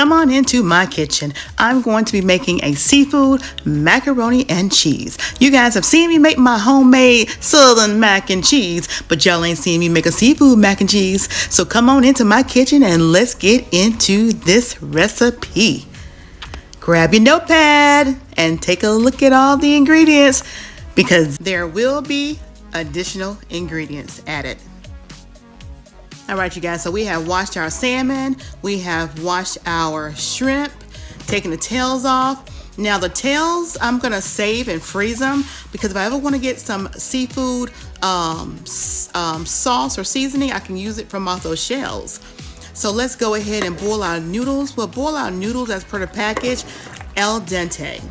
Come on into my kitchen. I'm going to be making a seafood macaroni and cheese. You guys have seen me make my homemade southern mac and cheese, but y'all ain't seen me make a seafood mac and cheese. So come on into my kitchen and let's get into this recipe. Grab your notepad and take a look at all the ingredients because there will be additional ingredients added. All right, you guys, so we have washed our salmon, we have washed our shrimp, taking the tails off. Now the tails, I'm gonna save and freeze them because if I ever wanna get some seafood sauce or seasoning, I can use it from off those shells. So let's go ahead and boil our noodles. We'll boil our noodles as per the package, al dente.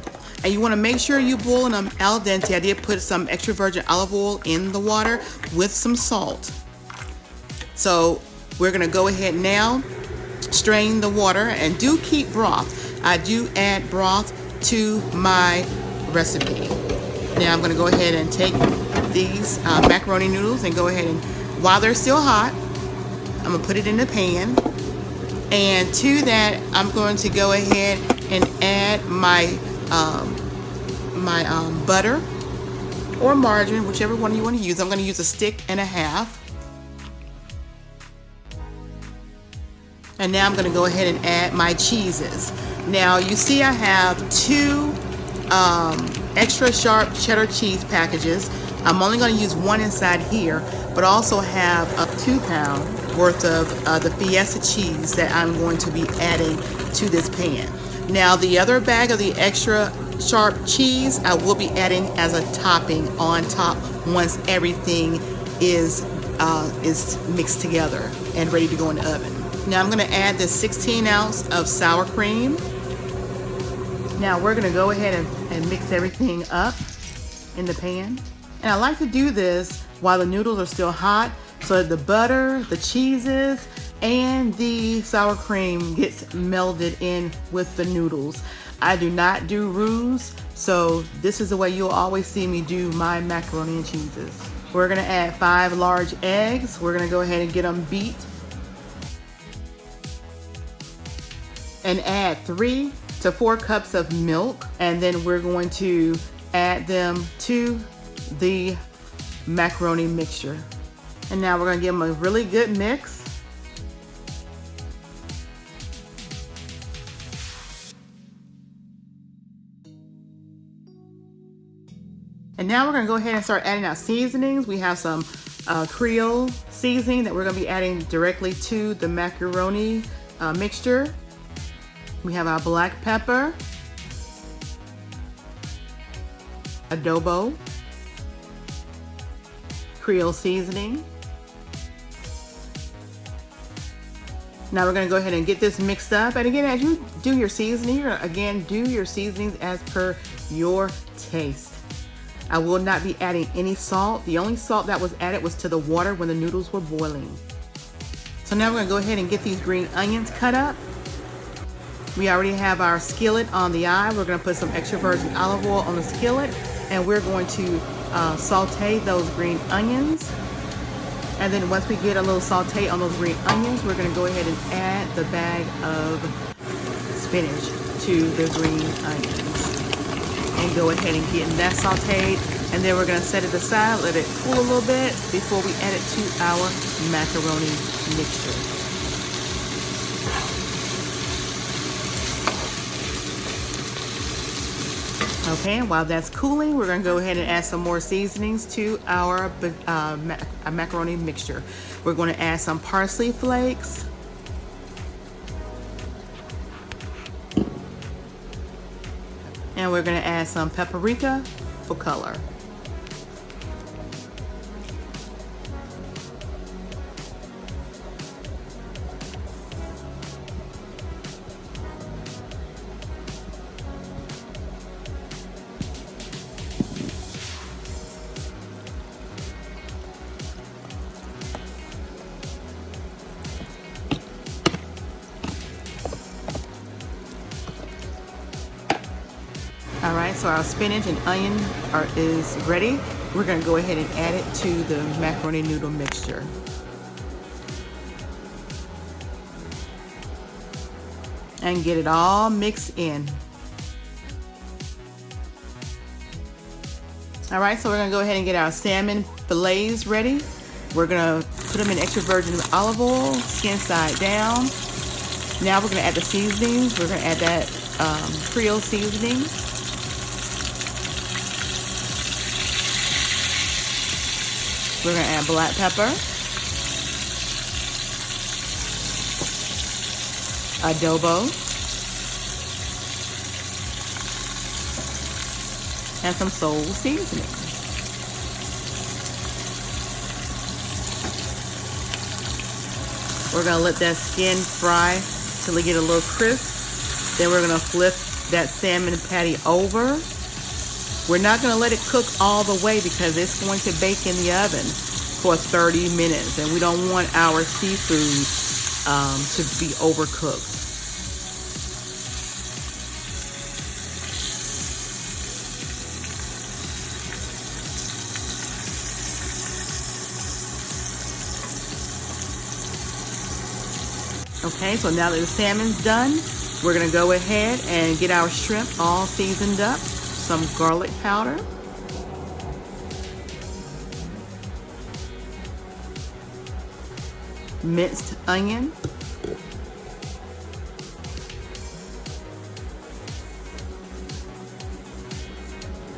And you wanna make sure you're boiling them al dente. I did put some extra virgin olive oil in the water with some salt. So we're gonna go ahead now, strain the water, and do keep broth. I do add broth to my recipe. Now I'm gonna go ahead and take these macaroni noodles and go ahead and, while they're still hot, I'm gonna put it in the pan. And to that, I'm going to go ahead and add my butter or margarine, whichever one you wanna use. I'm gonna use a stick and a half. And now I'm going to go ahead and add my cheeses. Now you see I have two extra sharp cheddar cheese packages. I'm only going to use one inside here, but also have a 2 pound worth of the Fiesta cheese that I'm going to be adding to this pan. Now the other bag of the extra sharp cheese I will be adding as a topping on top once everything is mixed together and ready to go in the oven. Now I'm going to add this 16 ounce of sour cream. Now we're going to go ahead and mix everything up in the pan. And I like to do this while the noodles are still hot so that the butter, the cheeses, and the sour cream gets melded in with the noodles. I do not do roux, so this is the way you'll always see me do my macaroni and cheeses. We're going to add 5 large eggs. We're going to go ahead and get them beat. And add 3 to 4 cups of milk, and then we're going to add them to the macaroni mixture. And now we're going to give them a really good mix. And now we're going to go ahead and start adding our seasonings. We have some Creole seasoning that we're going to be adding directly to the macaroni mixture. We have our black pepper, adobo, Creole seasoning. Now we're going to go ahead and get this mixed up. And again, as you do your seasoning, you're gonna, again, do your seasonings as per your taste. I will not be adding any salt. The only salt that was added was to the water when the noodles were boiling. So now we're going to go ahead and get these green onions cut up. We already have our skillet on the eye. We're going to put some extra virgin olive oil on the skillet, and we're going to saute those green onions. And then once we get a little saute on those green onions, we're going to go ahead and add the bag of spinach to the green onions. And go ahead and get that sauteed. And then we're going to set it aside, let it cool a little bit before we add it to our macaroni mixture. Okay, and while that's cooling, we're going to go ahead and add some more seasonings to our macaroni mixture. We're going to add some parsley flakes. And we're going to add some paprika for color. All right, so our spinach and onion is ready. We're going to go ahead and add it to the macaroni noodle mixture. and get it all mixed in. All right, so we're gonna go ahead and get our salmon fillets ready. We're gonna put them in extra virgin olive oil, skin side down. Now we're gonna add the seasonings. We're gonna add that Creole seasoning. We're gonna add black pepper, adobo, and some soul seasoning. We're gonna let that skin fry till it get a little crisp. Then we're gonna flip that salmon patty over. We're not gonna let it cook all the way because it's going to bake in the oven for 30 minutes, and we don't want our seafood to be overcooked. Okay, so now that the salmon's done, we're gonna go ahead and get our shrimp all seasoned up. Some garlic powder, minced onion,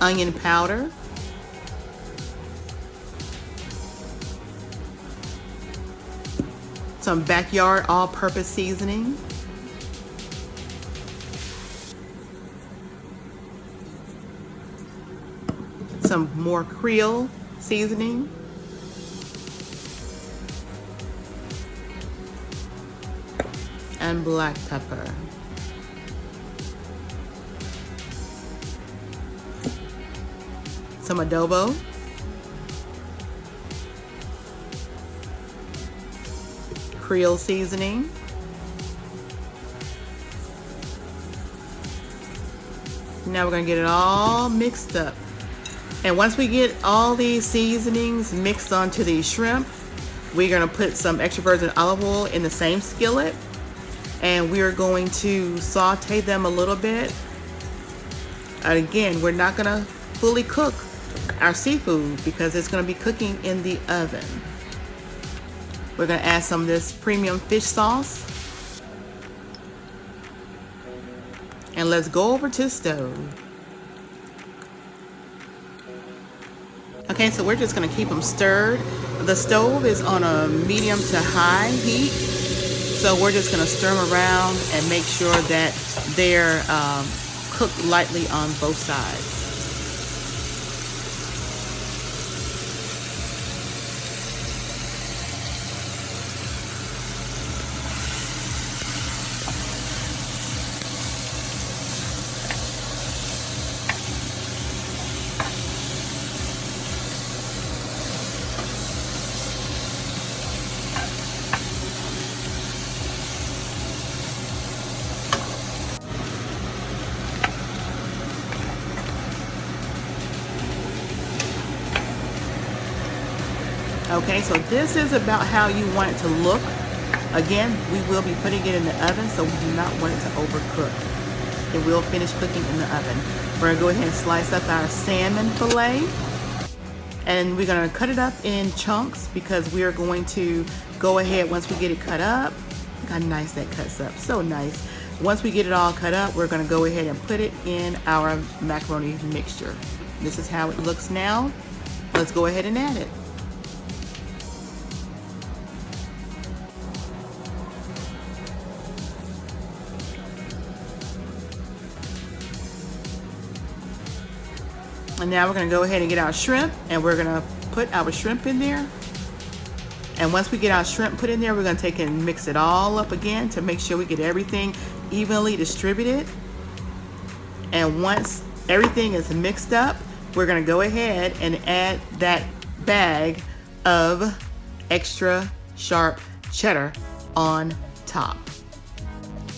onion powder, some backyard all-purpose seasoning, some more Creole seasoning, and black pepper. Some adobo, Creole seasoning, now we're gonna get it all mixed up. And once we get all these seasonings mixed onto these shrimp, we're gonna put some extra virgin olive oil in the same skillet, and we're going to saute them a little bit. And again, we're not gonna fully cook our seafood because it's gonna be cooking in the oven. We're gonna add some of this premium fish sauce. And let's go over to the stove. Okay, so we're just gonna keep them stirred. The stove is on a medium to high heat. So we're just gonna stir them around and make sure that they're cooked lightly on both sides. Okay, so this is about how you want it to look. Again, we will be putting it in the oven, so we do not want it to overcook. It will finish cooking in the oven. We're gonna go ahead and slice up our salmon fillet, and we're gonna cut it up in chunks because we are going to go ahead once we get it cut up. Look how nice that cuts up, so nice. Once we get it all cut up, we're gonna go ahead and put it in our macaroni mixture. This is how it looks now. Let's go ahead and add it. And now we're gonna go ahead and get our shrimp, and we're gonna put our shrimp in there. And once we get our shrimp put in there, we're gonna take and mix it all up again to make sure we get everything evenly distributed. And once everything is mixed up, we're gonna go ahead and add that bag of extra sharp cheddar on top.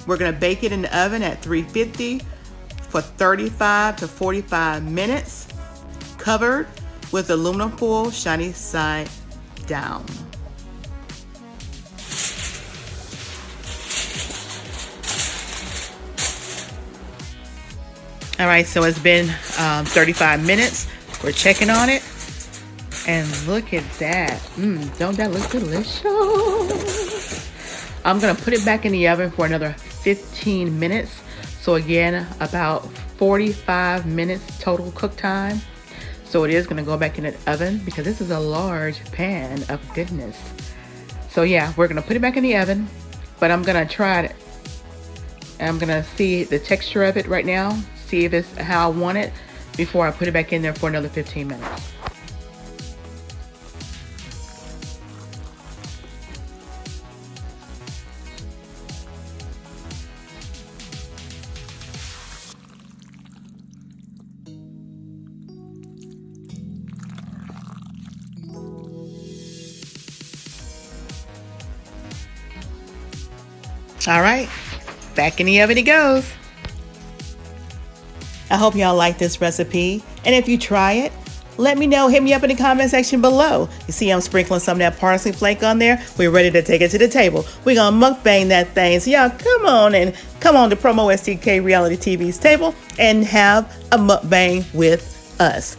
We're gonna bake it in the oven at 350 for 35 to 45 minutes, covered with aluminum foil, shiny side down. All right, so it's been 35 minutes. We're checking on it. And look at that. Don't that look delicious? I'm gonna put it back in the oven for another 15 minutes. So again, about 45 minutes total cook time. So it is gonna go back in the oven because this is a large pan of goodness. So yeah, we're gonna put it back in the oven, but I'm gonna try it. I'm gonna see the texture of it right now, see if it's how I want it before I put it back in there for another 15 minutes. All right, back in the oven it goes. I hope y'all like this recipe. And if you try it, let me know. Hit me up in the comment section below. You see I'm sprinkling some of that parsley flake on there. We're ready to take it to the table. We're gonna mukbang that thing. So y'all come on to PromoSTK Reality TV's table and have a mukbang with us.